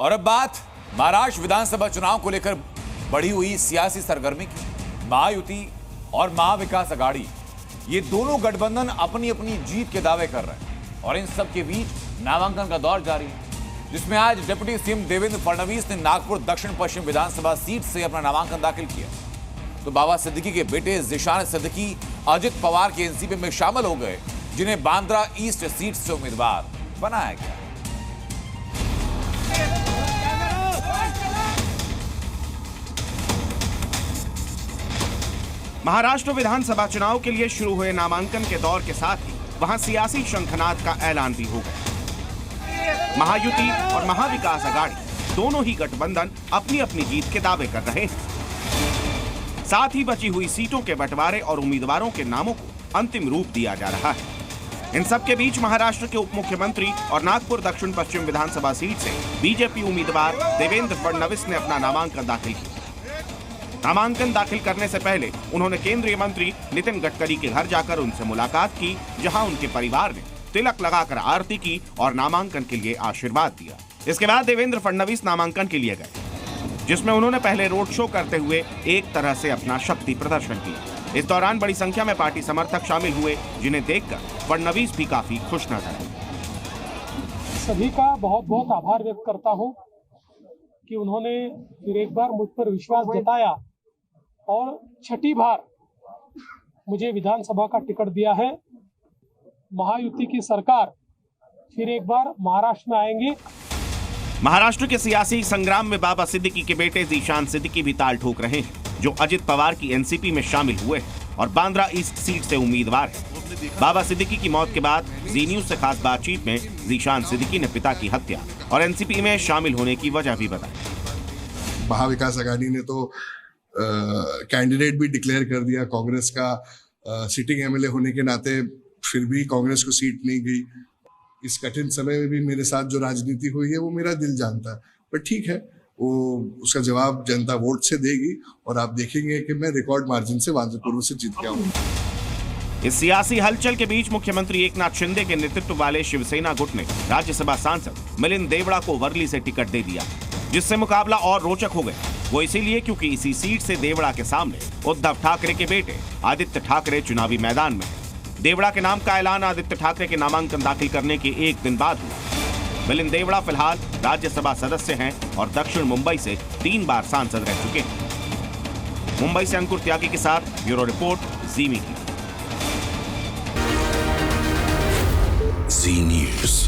और अब बात महाराष्ट्र विधानसभा चुनाव को लेकर बढ़ी हुई सियासी सरगर्मी की। महायुति और महाविकास आघाड़ी, ये दोनों गठबंधन अपनी अपनी जीत के दावे कर रहे हैं और इन सब के बीच नामांकन का दौर जारी है, जिसमें आज डिप्टी सीएम देवेंद्र फडणवीस ने नागपुर दक्षिण पश्चिम विधानसभा सीट से अपना नामांकन दाखिल किया। तो बाबा सिद्दीकी के बेटे जिशान सिद्दीकी अजित पवार के एनसीपी में शामिल हो गए, जिन्हें बांद्रा ईस्ट सीट से उम्मीदवार बनाया गया। महाराष्ट्र विधानसभा चुनाव के लिए शुरू हुए नामांकन के दौर के साथ ही वहां सियासी शंखनाद का ऐलान भी हो गया। महायुति और महाविकास आघाड़ी दोनों ही गठबंधन अपनी अपनी जीत के दावे कर रहे हैं। साथ ही बची हुई सीटों के बंटवारे और उम्मीदवारों के नामों को अंतिम रूप दिया जा रहा है। इन सब के बीच महाराष्ट्र के उप मुख्यमंत्री और नागपुर दक्षिण पश्चिम विधानसभा सीट से बीजेपी उम्मीदवार देवेंद्र फडणवीस ने अपना नामांकन दाखिल किया। नामांकन दाखिल करने से पहले उन्होंने केंद्रीय मंत्री नितिन गडकरी के घर जाकर उनसे मुलाकात की, जहां उनके परिवार ने तिलक लगाकर आरती की और नामांकन के लिए आशीर्वाद दिया। इसके बाद देवेंद्र फडणवीस नामांकन के लिए गए, जिसमें उन्होंने पहले रोड शो करते हुए एक तरह से अपना शक्ति प्रदर्शन किया। इस दौरान बड़ी संख्या में पार्टी समर्थक शामिल हुए, जिन्हें देखकर फडणवीस भी काफी खुश नजर आए। सभी का बहुत बहुत आभार व्यक्त करता हूं कि उन्होंने फिर एक बार मुझ पर विश्वास जताया और छठी बार मुझे विधानसभा का टिकट दिया है। महायुति की सरकार फिर एक बार महाराष्ट्र में आएंगे। महाराष्ट्र के सियासी संग्राम में बाबा सिद्दीकी के बेटे जिशान सिद्दीकी भी ताल ठोक रहे हैं, जो अजित पवार की एनसीपी में शामिल हुए हैं और बांद्रा ईस्ट सीट से उम्मीदवार हैं। बाबा सिद्दीकी की मौत के बाद जी न्यूज से खास बातचीत में जिशान सिद्दीकी ने पिता की हत्या और एनसीपी में शामिल होने की वजह भी बताई। महाविकास आघाड़ी ने तो कैंडिडेट भी डिक्लेयर कर दिया कांग्रेस का, सिटिंग एमएलए होने के नाते, फिर भी कांग्रेस को सीट नहीं गई। इस कठिन समय में भी मेरे साथ जो राजनीति हुई है वो मेरा दिल जानता है, पर ठीक है, वो उसका जवाब जनता वोट से देगी और आप देखेंगे कि मैं रिकॉर्ड मार्जिन से वांद्रपुर से जीत गया हूँ। इस सियासी हलचल के बीच मुख्यमंत्री एकनाथ शिंदे के नेतृत्व वाले शिवसेना गुट ने राज्यसभा सांसद मिलिंद देवड़ा को वर्ली से टिकट दे दिया, जिससे मुकाबला और रोचक हो गया। वो इसीलिए क्योंकि इसी सीट से देवड़ा के सामने उद्धव ठाकरे के बेटे आदित्य ठाकरे चुनावी मैदान में। देवड़ा के नाम का ऐलान आदित्य ठाकरे के नामांकन दाखिल करने के एक दिन बाद हुआ। मिलिंद देवड़ा फिलहाल राज्यसभा सदस्य हैं और दक्षिण मुंबई से 3 बार सांसद रह चुके हैं। मुंबई से अंकुर त्यागी के साथ ब्यूरो रिपोर्ट, जी मीडिया। जी न्यूज।